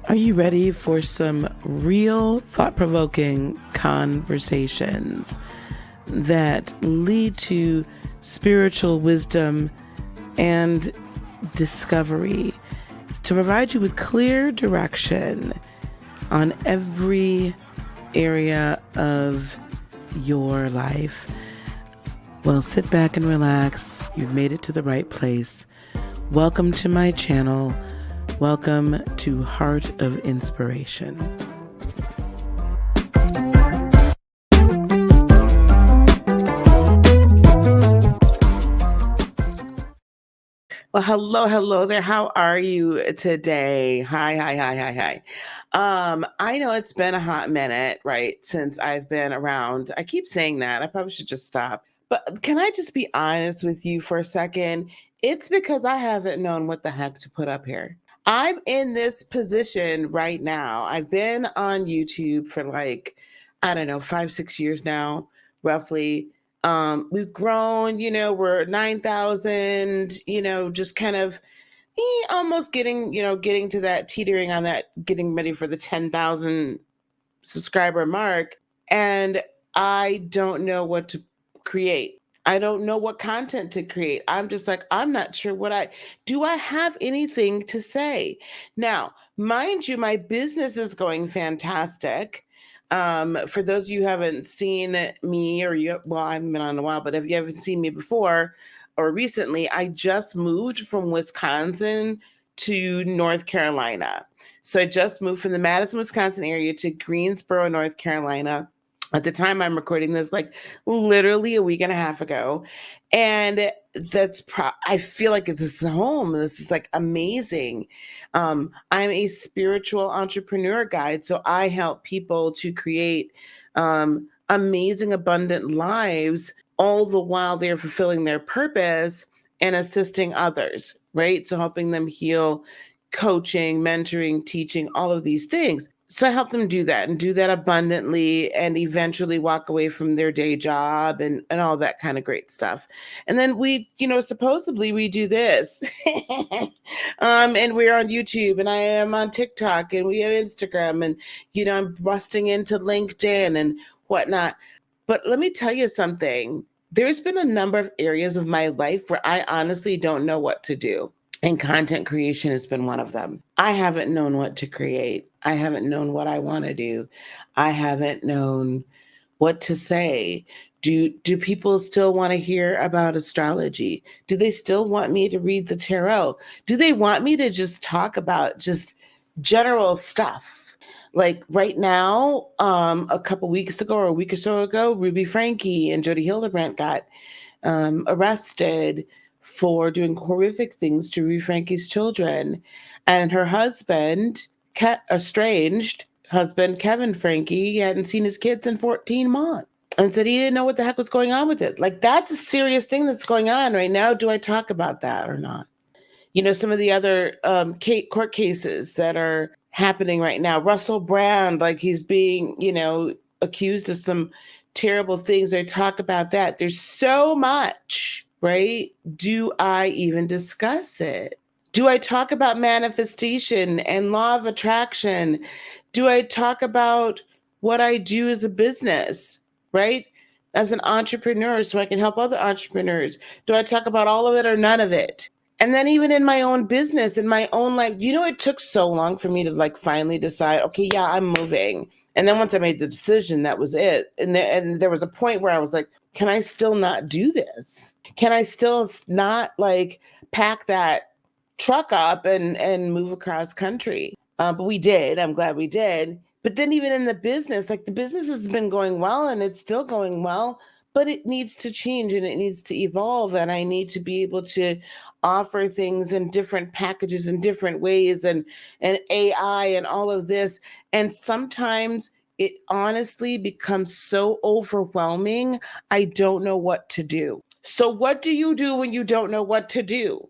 Are you ready for some real thought-provoking conversations that lead to spiritual wisdom and discovery to provide you with clear direction on every area of your life? Well, sit back and relax. You've made it to the right place. Welcome to my channel. Welcome to Heart of Inspiration. Well, hello there. How are you today? Hi. I know it's been a hot minute, right, since I've been around. I keep saying that. I probably should just stop. But can I just be honest with you for a second? It's because I haven't known what the heck to put up here. I'm in this position right now. I've been on YouTube for I don't know, 5, 6 years now, roughly. We've grown, we're 9,000, just kind of almost getting to that, teetering on that, getting ready for the 10,000 subscriber mark. And I don't know what to create. I don't know what content to create. I'm just like, I'm not sure do I have anything to say? Now, mind you, my business is going fantastic. For those of you who haven't seen me well, I haven't been on in a while, but if you haven't seen me before or recently, I just moved from Wisconsin to North Carolina. So I just moved from the Madison, Wisconsin area to Greensboro, North Carolina. At the time I'm recording this, literally a week and a half ago. And I feel like this is home. This is amazing. I'm a spiritual entrepreneur guide. So I help people to create amazing, abundant lives, all the while they're fulfilling their purpose and assisting others, right? So helping them heal, coaching, mentoring, teaching, all of these things. So I help them do that and do that abundantly and eventually walk away from their day job and all that kind of great stuff. And then we, supposedly we do this. And we're on YouTube and I am on TikTok and we have Instagram and, I'm busting into LinkedIn and whatnot. But let me tell you something. There's been a number of areas of my life where I honestly don't know what to do. And content creation has been one of them. I haven't known what to create. I haven't known what I want to do. I haven't known what to say. Do people still want to hear about astrology? Do they still want me to read the tarot? Do they want me to just talk about just general stuff? Like right now, a couple weeks ago or a week or so ago, Ruby Franke and Jody Hildebrandt got arrested for doing horrific things to Ruby Franke's children. And her husband, estranged husband, Kevin Franke, hadn't seen his kids in 14 months and said he didn't know what the heck was going on with it. That's a serious thing that's going on right now. Do I talk about that or not? Some of the other court cases that are happening right now. Russell Brand, he's being, accused of some terrible things. I talk about that. There's so much, right? Do I even discuss it? Do I talk about manifestation and law of attraction? Do I talk about what I do as a business, right? As an entrepreneur, so I can help other entrepreneurs. Do I talk about all of it or none of it? And then even in my own business, in my own life, it took so long for me to finally decide, okay, yeah, I'm moving. And then once I made the decision, that was it. And there was a point where I was like, can I still not do this? Can I still not pack that truck up and move across country? But we did. I'm glad we did. But then even in the business, the business has been going well and it's still going well, but it needs to change and it needs to evolve. And I need to be able to offer things in different packages in different ways and AI and all of this. And sometimes it honestly becomes so overwhelming. I don't know what to do. So what do you do when you don't know what to do?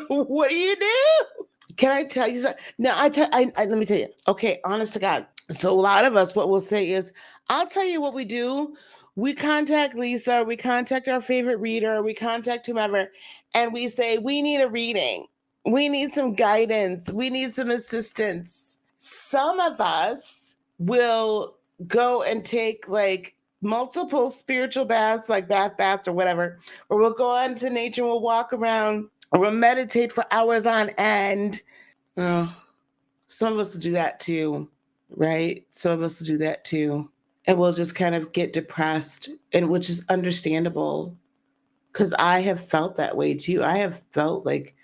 What do you do? Can I tell you something? No, let me tell you. Okay, honest to God. So a lot of us, what we'll say is, I'll tell you what we do. We contact Lisa, we contact our favorite reader, we contact whomever, and we say, we need a reading. We need some guidance. We need some assistance. Some of us will go and take like multiple spiritual baths, like baths or whatever, or we'll go out into nature and we'll walk around or we'll meditate for hours on end. Oh, some of us will do that too, right? Some of us will do that too. And we'll just kind of get depressed, and which is understandable because I have felt that way too. I have felt like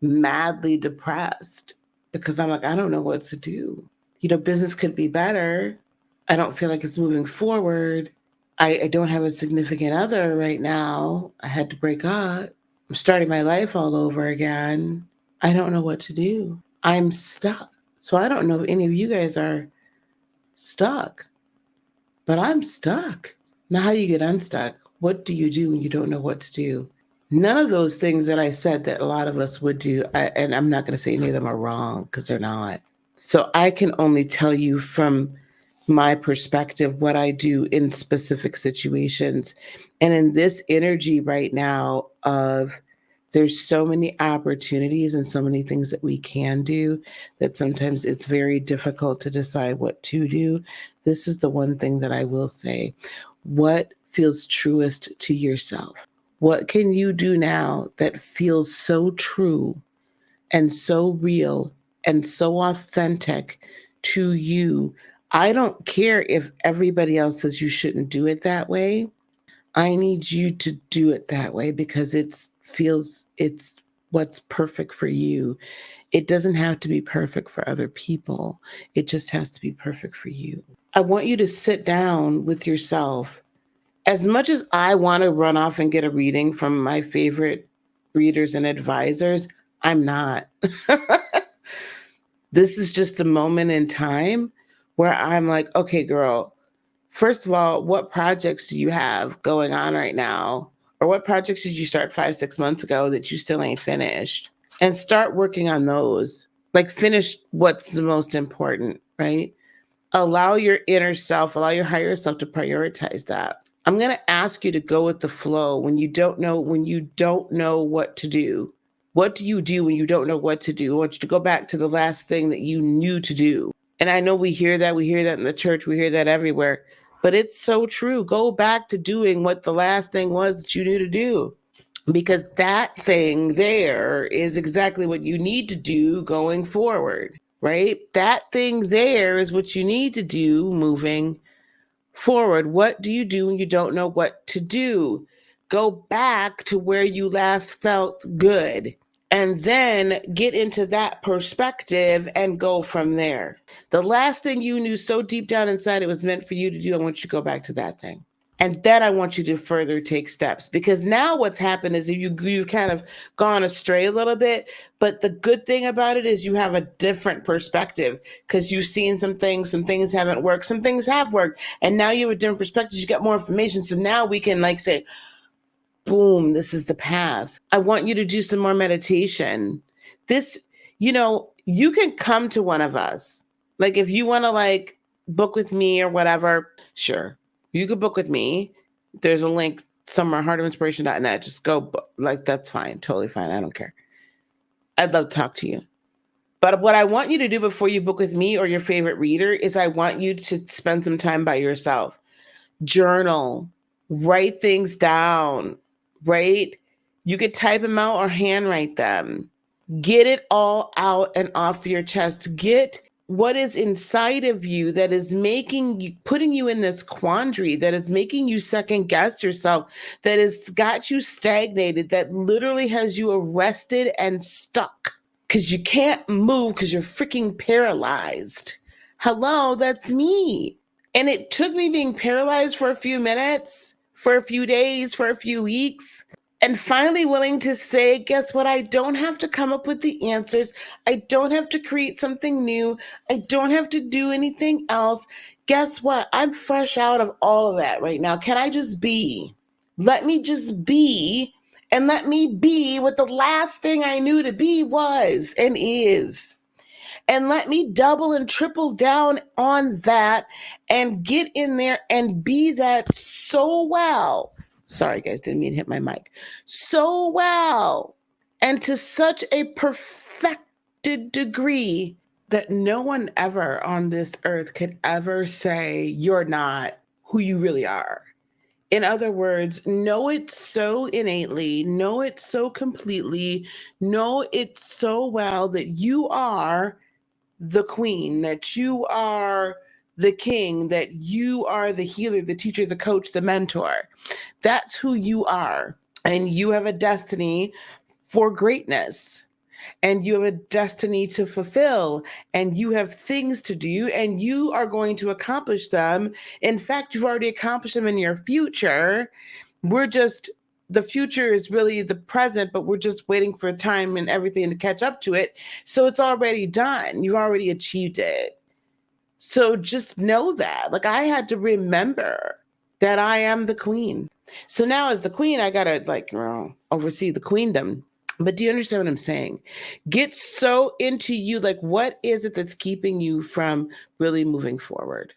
madly depressed because I'm like, I don't know what to do. Business could be better. I don't feel like it's moving forward. I don't have a significant other right now. I had to break up. I'm starting my life all over again. I don't know what to do. I'm stuck. So I don't know if any of you guys are stuck, but I'm stuck. Now, how do you get unstuck? What do you do when you don't know what to do? None of those things that I said that a lot of us would do, and I'm not going to say any of them are wrong because they're not. So I can only tell you from my perspective what I do in specific situations. And in this energy right now of there's so many opportunities and so many things that we can do that sometimes it's very difficult to decide what to do. This is the one thing that I will say. What feels truest to yourself? What can you do now that feels so true and so real and so authentic to you? I don't care if everybody else says you shouldn't do it that way. I need you to do it that way because it's what's perfect for you. It doesn't have to be perfect for other people. It just has to be perfect for you. I want you to sit down with yourself. As much as I want to run off and get a reading from my favorite readers and advisors, I'm not. This is just a moment in time where I'm like, okay, girl, first of all, what projects do you have going on right now? Or what projects did you start 5, 6 months ago that you still ain't finished? And start working on those. Like, finish what's the most important, right? Allow your inner self, allow your higher self to prioritize that. I'm going to ask you to go with the flow when you don't know what to do. What do you do when you don't know what to do? I want you to go back to the last thing that you knew to do. And I know we hear that in the church, we hear that everywhere, but it's so true. Go back to doing what the last thing was that you knew to do, because that thing there is exactly what you need to do going forward, right? That thing there is what you need to do moving forward. What do you do when you don't know what to do? Go back to where you last felt good and then get into that perspective and go from there. The last thing you knew so deep down inside it was meant for you to do, I want you to go back to that thing. And then I want you to further take steps, because now what's happened is you've kind of gone astray a little bit. But the good thing about it is you have a different perspective because you've seen some things haven't worked, some things have worked. And now you have a different perspective. You get more information. So now we can like say, boom, this is the path. I want you to do some more meditation. This, you can come to one of us. Like if you want to like book with me or whatever, sure. You could book with me. There's a link somewhere, heartofinspiration.net. Just go, like, that's fine. Totally fine. I don't care. I'd love to talk to you. But what I want you to do before you book with me or your favorite reader is I want you to spend some time by yourself. Journal, write things down, right? You could type them out or handwrite them. Get it all out and off your chest. Get what is inside of you that is putting you in this quandary, that is making you second guess yourself, that has got you stagnated, that literally has you arrested and stuck because you can't move because you're freaking paralyzed. Hello, that's me. And it took me being paralyzed for a few minutes, for a few days, for a few weeks, and finally willing to say, guess what? I don't have to come up with the answers. I don't have to create something new. I don't have to do anything else. Guess what? I'm fresh out of all of that right now. Can I just be? Let me just be, and let me be what the last thing I knew to be was and is. And let me double and triple down on that and get in there and be that so well. Sorry, guys, didn't mean to hit my mic. So well and to such a perfected degree that no one ever on this earth could ever say you're not who you really are. In other words, know it so innately, know it so completely, know it so well that you are the queen, that you are the king, that you are the healer, the teacher, the coach, the mentor. That's who you are. And you have a destiny for greatness, and you have a destiny to fulfill, and you have things to do, and you are going to accomplish them. In fact, you've already accomplished them in your future. We're just, the future is really the present, but we're just waiting for time and everything to catch up to it. So it's already done. You already achieved it. So just know that. Like, I had to remember that I am the queen. So now, as the queen, I gotta, like, oversee the queendom. But do you understand what I'm saying? Get so into you. Like, what is it that's keeping you from really moving forward?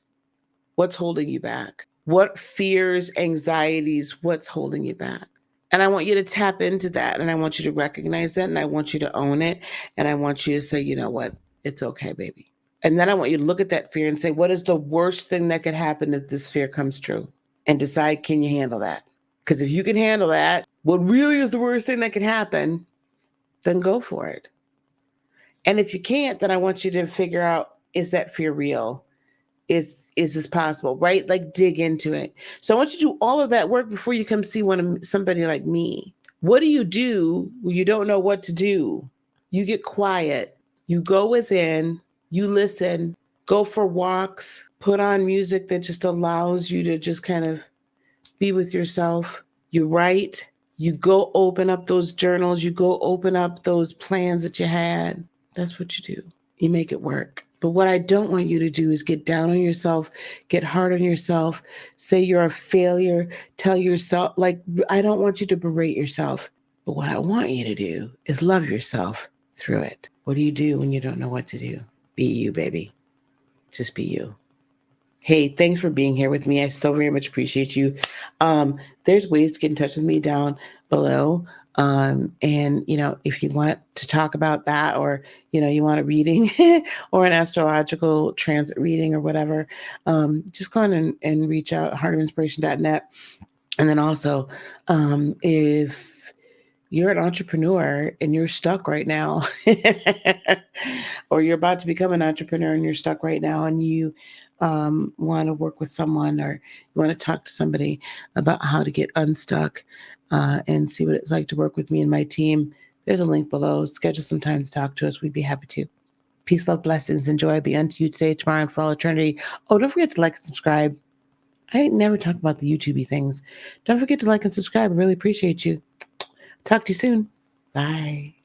What's holding you back? What fears, anxieties, what's holding you back? And I want you to tap into that. And I want you to recognize that. And I want you to own it. And I want you to say, you know what? It's okay, baby. And then I want you to look at that fear and say, what is the worst thing that could happen if this fear comes true? And decide, can you handle that? Because if you can handle that, what really is the worst thing that could happen, then go for it. And if you can't, then I want you to figure out, is that fear real? Is this possible? Right? Like, dig into it. So I want you to do all of that work before you come see somebody like me. What do you do when you don't know what to do? You get quiet. You go within, you listen, go for walks, put on music that just allows you to just kind of be with yourself. You write, you go open up those journals, you go open up those plans that you had. That's what you do. You make it work. But what I don't want you to do is get down on yourself, get hard on yourself, say you're a failure, tell yourself, like, I don't want you to berate yourself. But what I want you to do is love yourself through it. What do you do when you don't know what to do? Be you, baby. Just be you. Hey, thanks for being here with me. I so very much appreciate you. There's ways to get in touch with me down below. And, if you want to talk about that, or, you want a reading or an astrological transit reading or whatever, just go on and reach out, heartofinspiration.net. And then also, if you're an entrepreneur and you're stuck right now, or you're about to become an entrepreneur and you're stuck right now, and you want to work with someone, or you want to talk to somebody about how to get unstuck, and see what it's like to work with me and my team, there's a link below. Schedule some time to talk to us. We'd be happy to. Peace, love, blessings, and joy be unto you today, tomorrow, and for all eternity. Oh, don't forget to like and subscribe. I never talk about the YouTube things. Don't forget to like and subscribe. I really appreciate you. Talk to you soon. Bye.